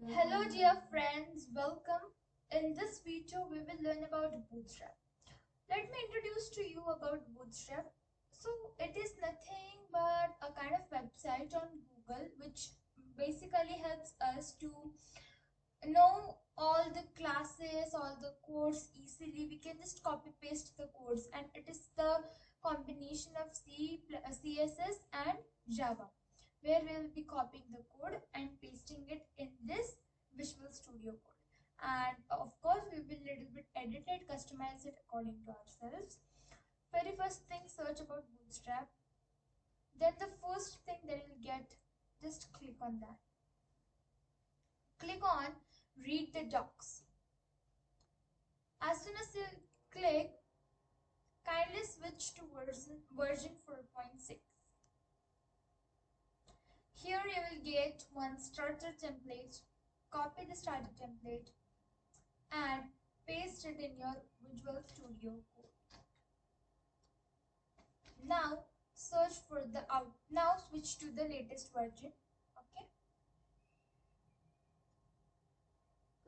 Hello dear friends, welcome. In this video we will learn about Bootstrap. Let me introduce to you about Bootstrap. So it is nothing but a kind of website on Google which basically helps us to know all the classes, all the codes easily. We can just copy paste the codes, and it is the combination of CSS and Java, where we will be copying the code and pasting it in this Visual Studio Code. And of course we will little bit edit it, customize it according to ourselves. Very first thing, search about Bootstrap. Then the first thing that you'll get, just click on that. Click on read the docs. As soon as you click, kindly switch to version 4.6. Here you will get one starter template. Copy the starter template and paste it in your Visual Studio Code. Now search for the out. Now switch to the latest version. Okay,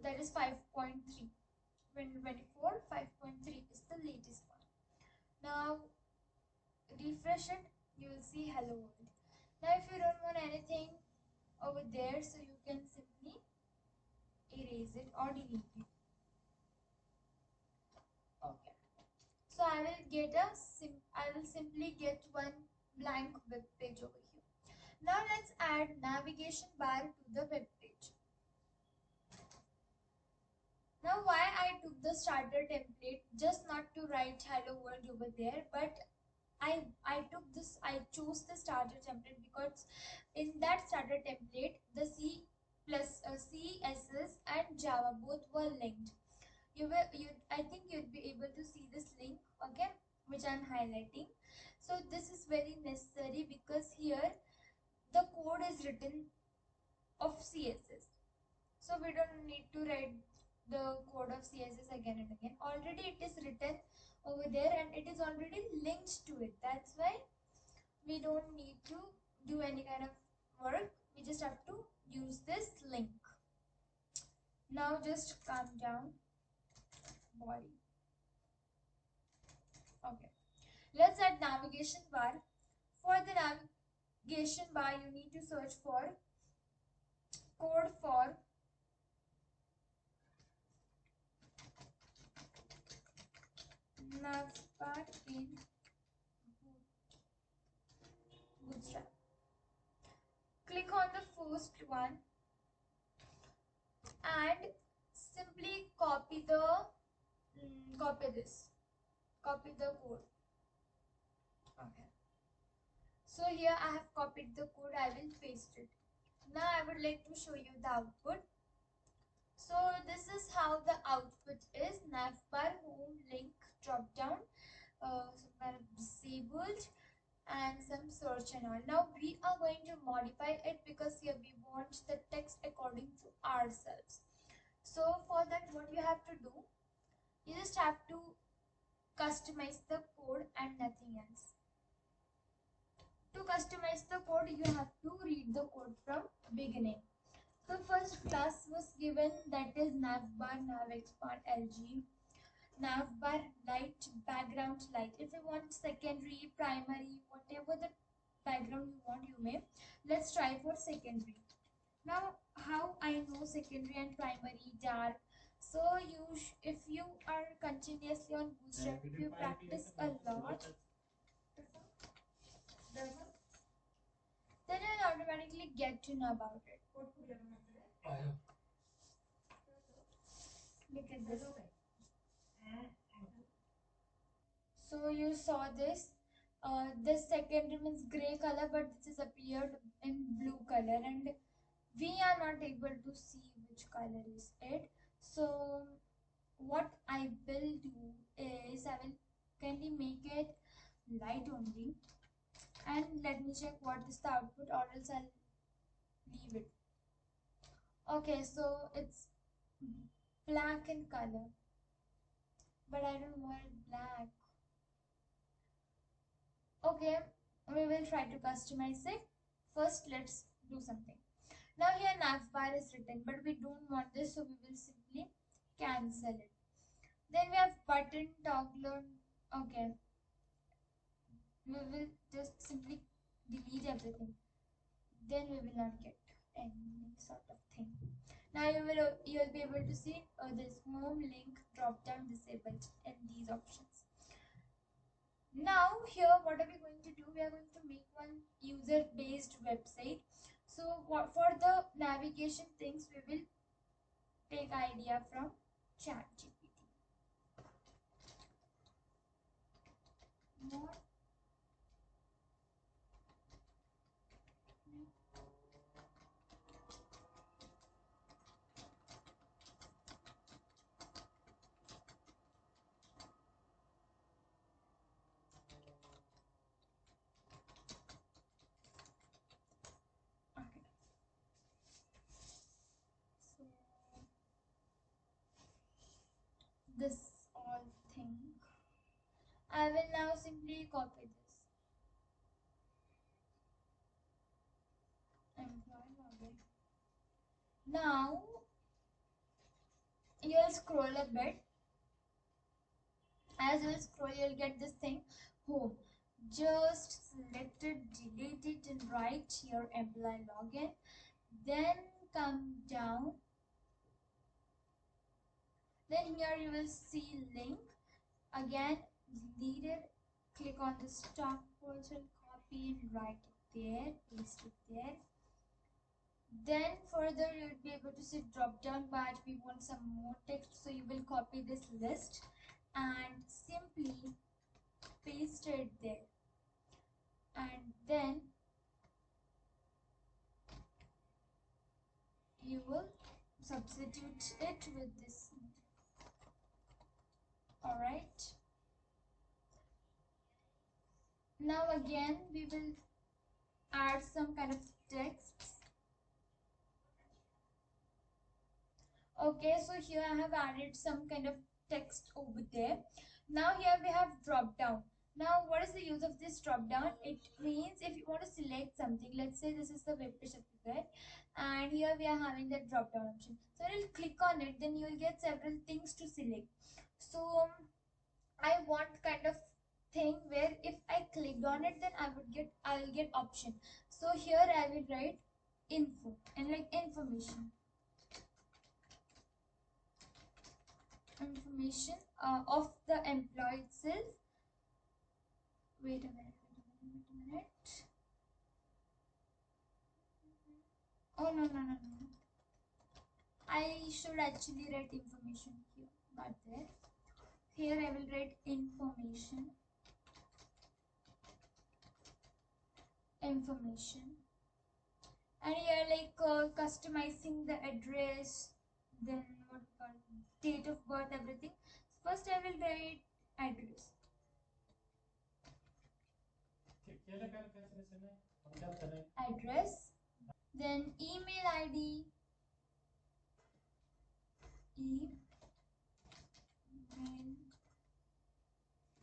that is 5.3. 2024 5.3 is the latest one. Now refresh it, you will see hello world. Now if you don't want anything over there, so you can simply erase it or delete it. Okay, so I will simply get one blank web page over here. Now let's add navigation bar to the web page. Now why I took the starter template, just not to write hello world over there, but I chose the starter template because in that starter template the CSS and Java both were linked. I think you'd be able to see this link, okay, which I'm highlighting. So this is very necessary because here the code is written of CSS, so we don't need to write the code of CSS again and again. Already it is written over there and it is already linked to it. That's why we don't need to do any kind of work. We just have to use this link. Now just calm down, body. Okay, let's add navigation bar. For the navigation bar you need to search for code for navbar in Bootstrap. Click on the first one and simply copy the code. Okay, so here I have copied the code. I will paste it. Now I would like to show you the output. So this is how the output is. Navbar home link drop down, some kind of disabled, and some search and all. Now we are going to modify it because here we want the text according to ourselves. So for that, what you have to do, you just have to customize the code and nothing else. To customize the code, you have to read the code from beginning. So first class was given, that is navbar, navexpand, lg, navbar light, background light. If you want secondary, primary, whatever the background you want, you may. Let's try for secondary. Now how I know secondary and primary dark? So if you are continuously on Bootstrap, if you practice a lot, then you'll automatically get to know about it. Look at this. So you saw this. This secondary means gray color, but this is appeared in blue color, and we are not able to see which color is it. So what I will do is I will kindly make it light only, and let me check what is the output, or else I'll leave it. Okay, so it's black in color, but I don't want black. Okay, we will try to customize it. First let's do something. Now here navbar is written, but we don't want this, so we will simply cancel it. Then we have button toggle. Okay, we will just simply delete everything. Then we will not get any sort of thing. Now you will be able to see this home link drop down disabled in these options. Now here what are we going to do? We are going to make one user based website. So what for the navigation things we will take idea from ChatGPT. More. Okay. So this all thing I will now simply copy this. Employee login. Now you'll scroll a bit. As you'll scroll, you'll get this thing home. Just select it, delete it, and write here employee login. Then come down. Then here you will see link. Again, delete it. Click on the stock portal, copy and write it there, paste it there. Then further you will be able to see drop down bar. We want some more text, so you will copy this list and simply paste it there. And then you will substitute it with this. Alright. Now again we will add some kind of text. Okay, so here I have added some kind of text over there. Now here we have drop down. Now what is the use of this drop down? It means if you want to select something, let's say this is the web page certificate, and here we are having the drop down option. So you'll click on it, then you will get several things to select. So I want kind of thing where if I clicked on it, then I will get option. So here I will write info and like information of the employee itself. Wait a minute. Oh no. I should actually write information here, but there. Here I will write information. And here like customizing the address, then what date of birth, everything. First I will write address. Address. Then email ID. Email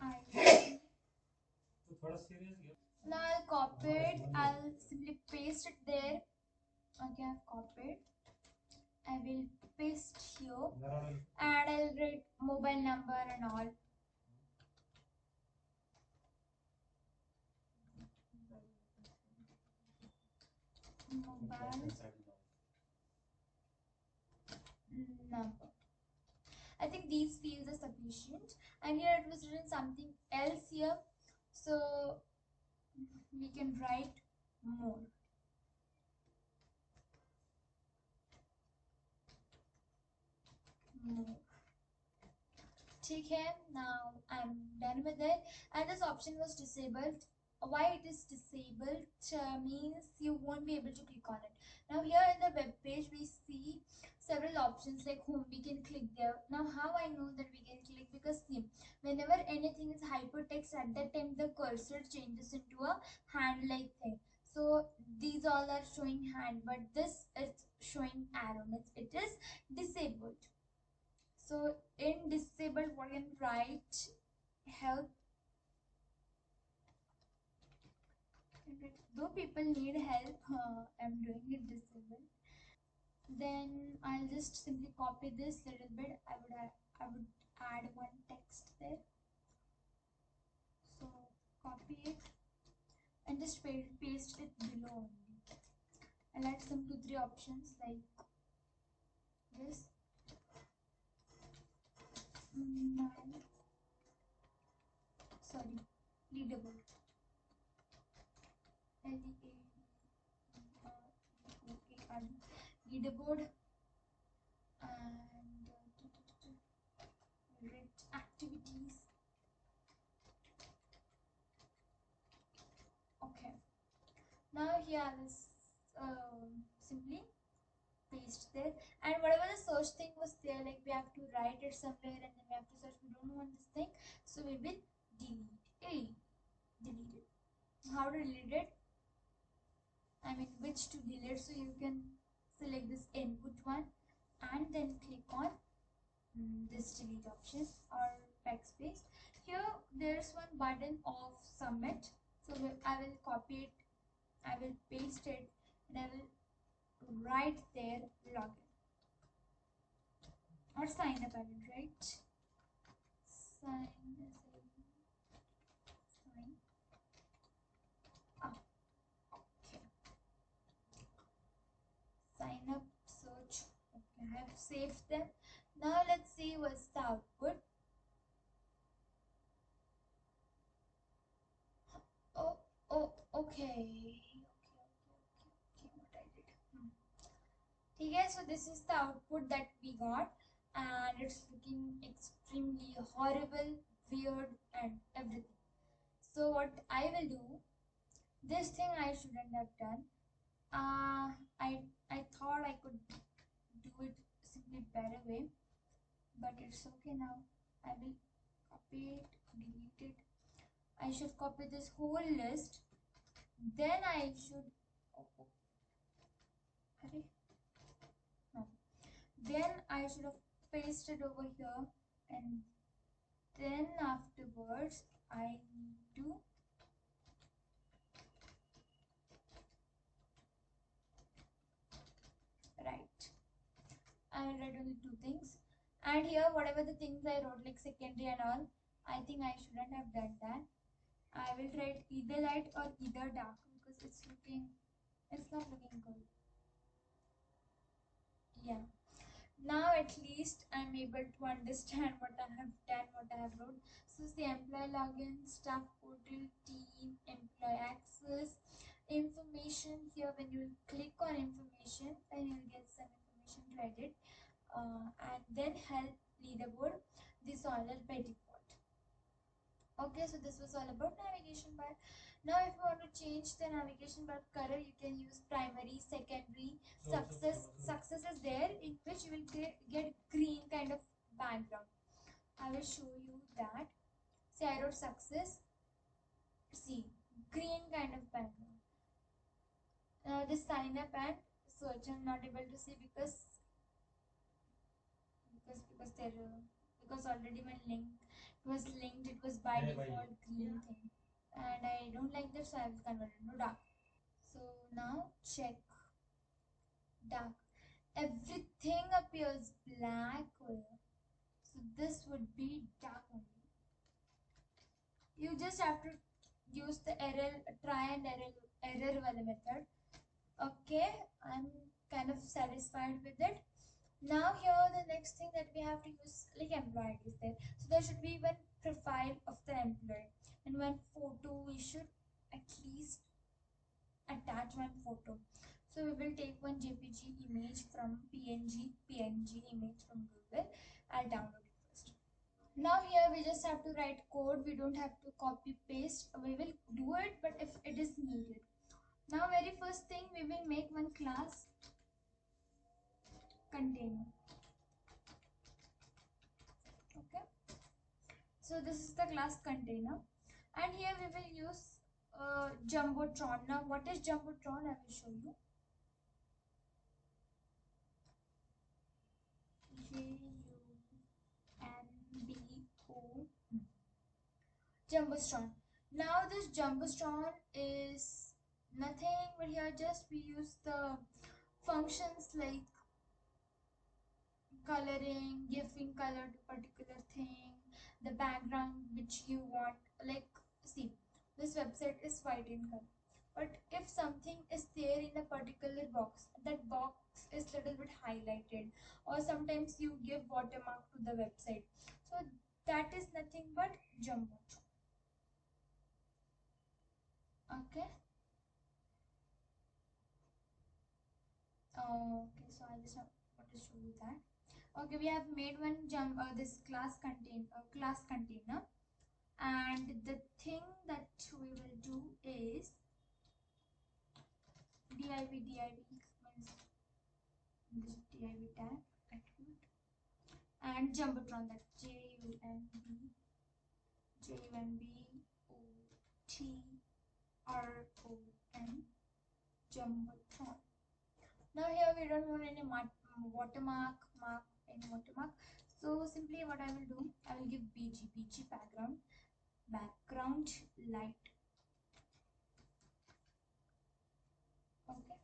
ID. Now I'll copy it. I'll simply paste it there. Okay, I've copied. I will paste here and I'll write mobile number and all. Mobile number. I think these fields are sufficient. And here it was written something else here. So we can write more. Okay, now I'm done with it. And this option was disabled. Why it is disabled means you won't be able to click on it. Now here in the web page we see several options like home. We can click there. Now how I know that we can click? Because see, whenever anything is hypertext, at that time the cursor changes into a hand like thing. So these all are showing hand, but this is showing arrow. It is disabled. So in disabled, what can write help? Though people need help, I'm doing it disabled. Then I'll just simply copy this little bit. I would add one text there. So copy it and just paste it below only. I'll add some 2-3 options like this. Sorry, leaderboard. Leaderboard and rich activities. Okay. Now here is simply paste there, and whatever the search thing was there, like we have to write it somewhere and then we have to search. We don't want this thing, so we will delete it. How to delete it? I mean which to delete. So you can select this input one and then click on this delete option or backspace. Here there's one button of submit, so I will copy it, I will paste it, and I will write there login or sign up. I will write sign up. Okay, sign up, search. Okay, I have saved them. Now let's see what's the output. Okay. What I did. Okay, so this is the output that we got, and it's looking extremely horrible, weird, and everything. So what I will do, this thing I shouldn't have done. I thought I could do it simply better way, but it's okay now. I will copy it, delete it. I should copy this whole list. Then I should then I should have pasted over here, and then afterwards I need to write. I will write only 2 things, and here whatever the things I wrote like secondary and all, I think I shouldn't have done that. I will write either light or either dark because it's not looking good. Yeah. Now at least I'm able to understand what I have done, what I have wrote. So the employee login, staff portal, team, employee access, information. Here when you click on information, then you'll get some information to edit, and then help, leaderboard. This all are by default. Okay, so this was all about navigation bar. Now if you want to change the navigation bar color, you can use primary, secondary, success is there, in which you will get green kind of background. I will show you that. Say I wrote success, see green kind of background. This sign up and search I'm not able to see because there because already my link was linked, it was by default green thing, and I don't like that, so I will convert it to dark. So now check dark. Everything appears black color. So this would be dark only. You just have to use the try and error method. Okay, I'm kind of satisfied with it. Now here the next thing that we have to use, like employee is there. So there should be one profile of the employee and one photo. We should at least attach one photo. So we will take one JPG image from PNG image from Google. I'll download it first. Now here we just have to write code. We don't have to copy paste. We will do it, but if it is needed. Now very first thing, we will make one class container. Okay. So this is the class container, and here we will use Jumbotron. Now what is Jumbotron? I will show you. Jumbotron. Now this Jumbotron is nothing but here just we use the functions like coloring, giving color to particular thing, the background which you want. Like, see, this website is white in color, but if something is there in a particular box, that box is little bit highlighted, or sometimes you give watermark to the website, so that is nothing but jumbotron. Okay. Okay, so I just want to show you that. Okay, we have made one this class container, and the thing that we will do is div means this div tag attribute, and jumbotron, that JUMBOTRON, jumbotron. Now here we don't want any watermark, any watermark. So simply what I will do, I will give BG background light. Okay,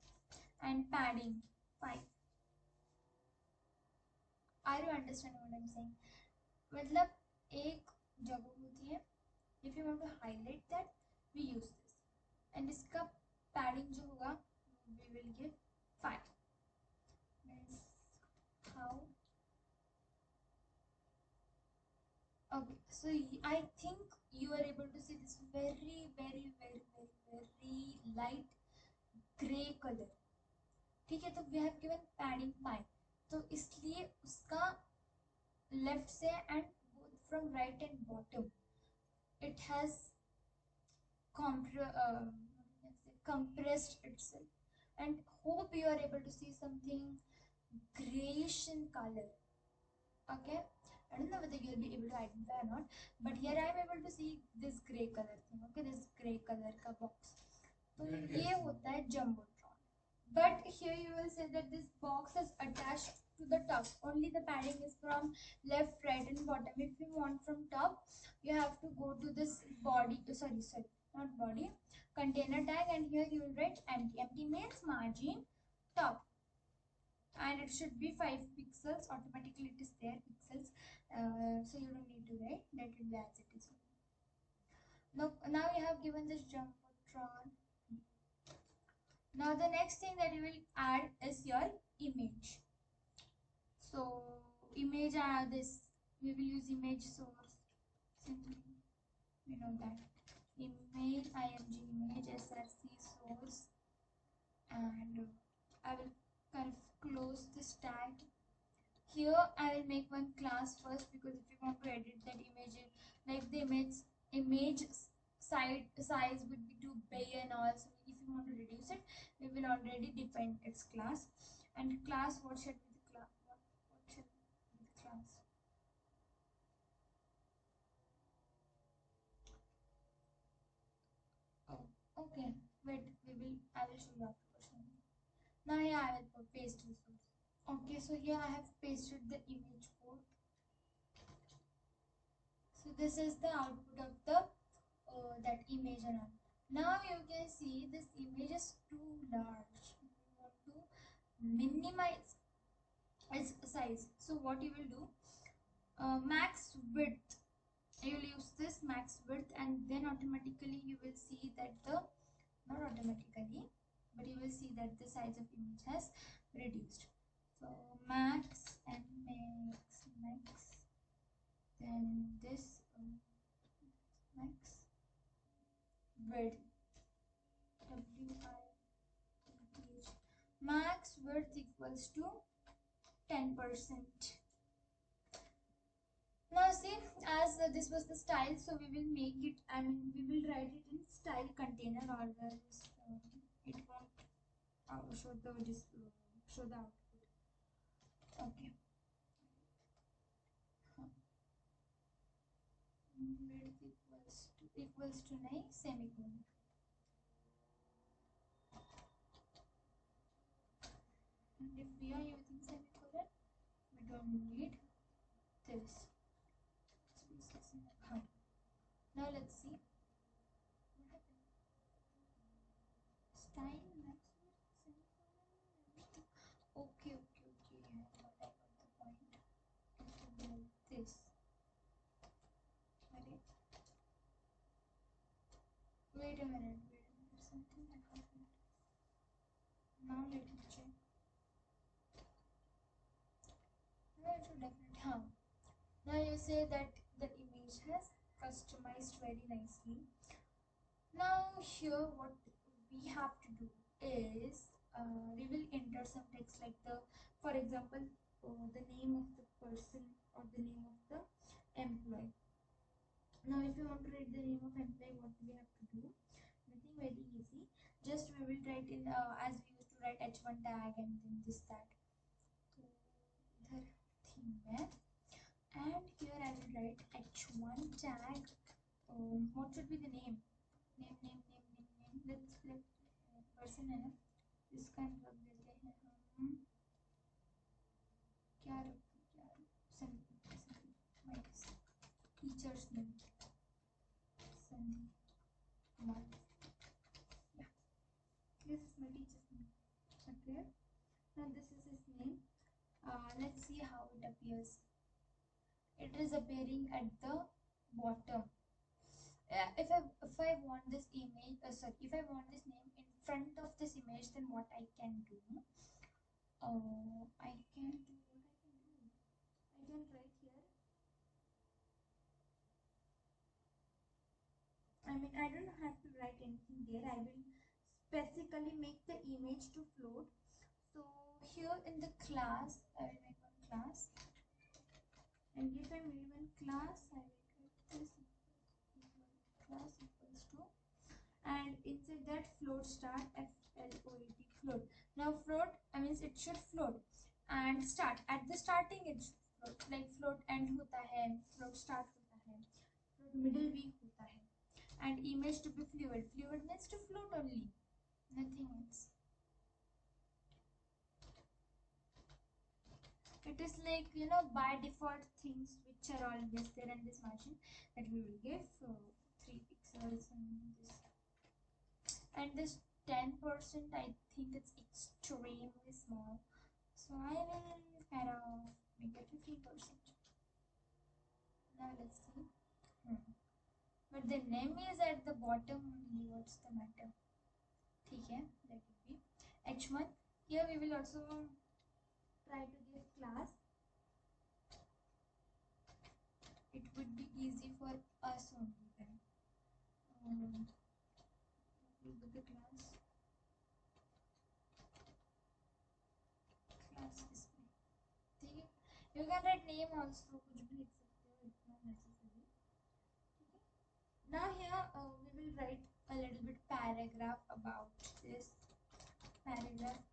and padding 5. Are you understanding what I'm saying? मतलब एक जगह होती है, if you want to highlight that, we use this, and इसका padding जो होगा we will give 5. Means how? Okay, so I think you are able to see this very light gray color. ठीक है, तो we have given padding 5, तो इसलिए उसका left से and both from right and bottom it has compressed itself, and hope you are able to see something grayish in color. Okay, I don't know whether you'll be able to identify or not, but here I am able to see this gray color thing. Okay, this gray color का box, तो ये होता है jumbotron. But here you will say that this box is attached to the top, only the padding is from left, right and bottom. If you want from top, you have to go to this body, sorry, not body, container tag, and here you will write empty means margin top, and it should be 5 pixels. Automatically it is there pixels, so you don't need to write, let it be as it is. Now you have given this jumbotron. Now the next thing that you will add is your image. So image, this we will use image source. Simply we know that image image src source, and I will kind of close this tag. Here I will make one class first, because if you want to edit that image, like the image size would be too big and all, so if you want to reduce it, we will already define its class. And class, what should be the class? What should be the class? Oh, okay. Wait, I will show you after question. Now here I will paste resource. Okay, so here I have pasted the image code. So this is the output of the that image and all. Now you can see this image is too large. We want to minimize its size. So what you will do, max width, you will use this max width, and then automatically you will see that not automatically, but you will see that the size of image has reduced. So max and max, then this max width, max width equals to 10%. Now see, as this was the style, so we will make it, we will write it in style container, or else it won't show the output. Okay. Width equals to 9 semicolon. And if we are using semicolon, we don't need this. Now let's see what happened. Style max width semicolon. Okay. I got the point. Wait a minute. Something I happened. Now let me check. No, it should definitely. Huh. Now you say that the image has customized very nicely. Now here what we have to do is we will enter some text like for example, the name of the person or the name of the employee. Now if you want to write the name of employee, what do we have to do? Nothing very easy. Just we will write in as we used to write h1 tag and then this that. So इधर theme है. And here I will write h1 tag. What should be the name? Name. Let's person है ना, इसका रख देते हैं हम. क्या teacher's name. Sunny. Yeah. This is my teacher's name. Okay. Now this is his name. Let's see how it appears. It is appearing at the bottom. If I want this image, if I want this name in front of this image, then what I can do? I can write here. I mean, I don't have to write anything there. I will specifically make the image to float. So here in the class, I will make one class. And if I made one class, I will write this class equals to, and inside that float start, float. Float. Now float, I means it should float, and start at the starting it should float, like float end होता है, float start होता है, float middle भी होता है, and image to be fluid. Fluid means to float only, nothing else. It is like, you know, by default things which are always there in this margin, that we will give 3 pixels and this 10%. I think it's extremely small, so I will kind of make it 15%. Now let's see. But the name is at the bottom only. What's the matter? Okay, let it be h1. Here we will also try to give class. It would be easy for us only then. With the class display. ठीक है. You can write name also, कुछ भी लिख सकते हो, it's not necessary. ठीक है. Now here we will write a little bit paragraph about this. Paragraph.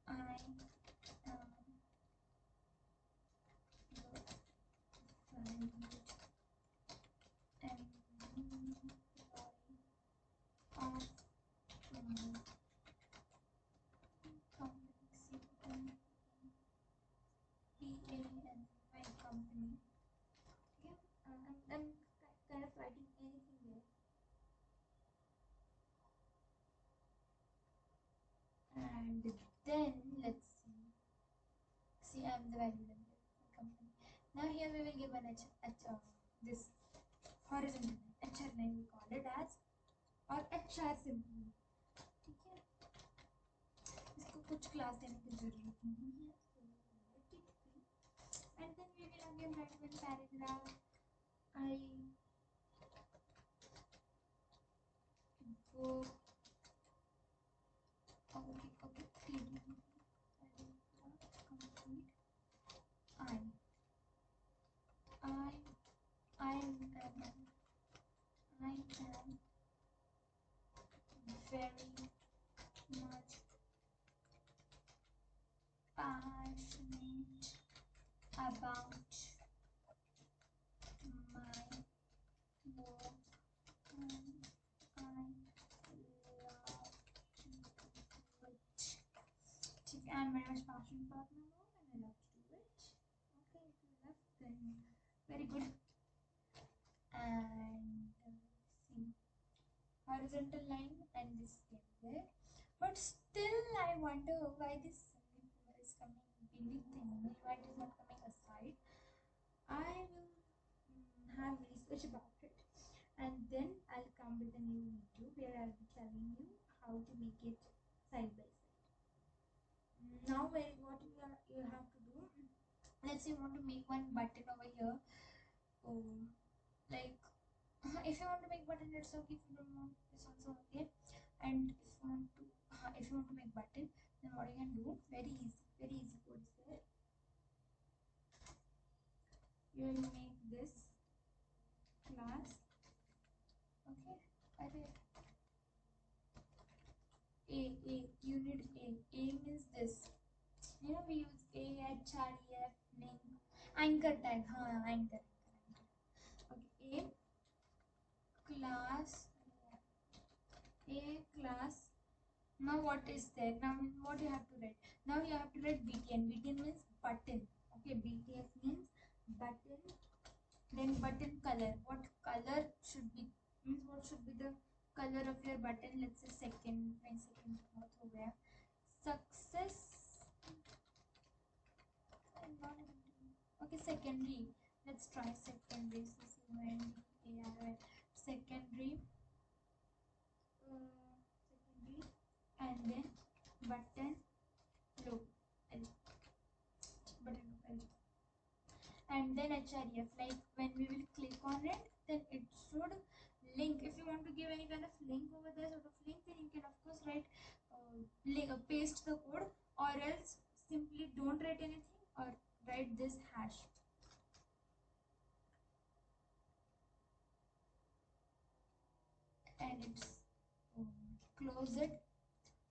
I am the company. Okay, I'm kind of writing anything there. And then let's see. I'm the value of the company. Now here we will give an this horizontal HR line, we call it as, or HR simply. ठीक है. इसको कुछ class देने की जरूरत नहीं है, so let it be. And then we will again write one paragraph. I work. Okay. Complete. I am very much passionate about my work, and I love to do it. I'm very much passionate about my work and I love to do it. Okay, if you love, then very good. And see, horizontal line and this came there, but still I wonder why this is coming beneath the image, why it is not coming aside. I will have research about it, and then I'll come come with a new video where I'll be telling you how to make it side by side. Now what you have to do, let's say you want to make one button over here. Like if you want to make button, it's okay. If you don't want, it's also okay. And if you want to make button, then what you can do, very easy code is there. You will make this class, okay. You need a means this, you know, we use href link anchor tag, anchor. Okay, a class. Now what is there? Now what you have to write? Now you have to write btn. Btn means button. Okay, btf means button. Then button color. What color should be, means what should be the color of your button? Let's say second बहुत हो गया. Success. Okay, secondary. Let's try secondary. Secondary. Secondary. And then button loop L. Button loop L. And then href, like when we will click on it, then it should link. If you want to give any kind of link over there, sort of link, then you can of course write paste the code, or else simply don't write anything or write this hash. And it's close it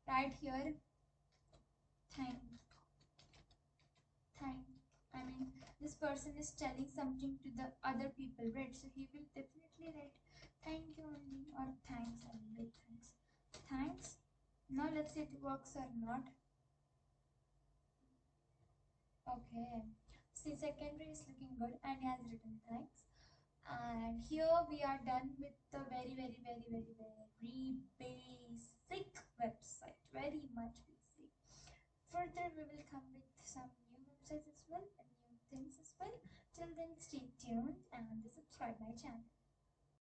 right here. I mean, this person is telling something to the other people, right? So he will definitely write thank you only, or thanks. I will write thanks. Now let's see if it works or not. Okay, see, secondary is looking good and he has written thanks. And here we are done with the very basic website, very much basic. Further we will come with some new websites as well and new things as well. Till then, stay tuned and subscribe my channel.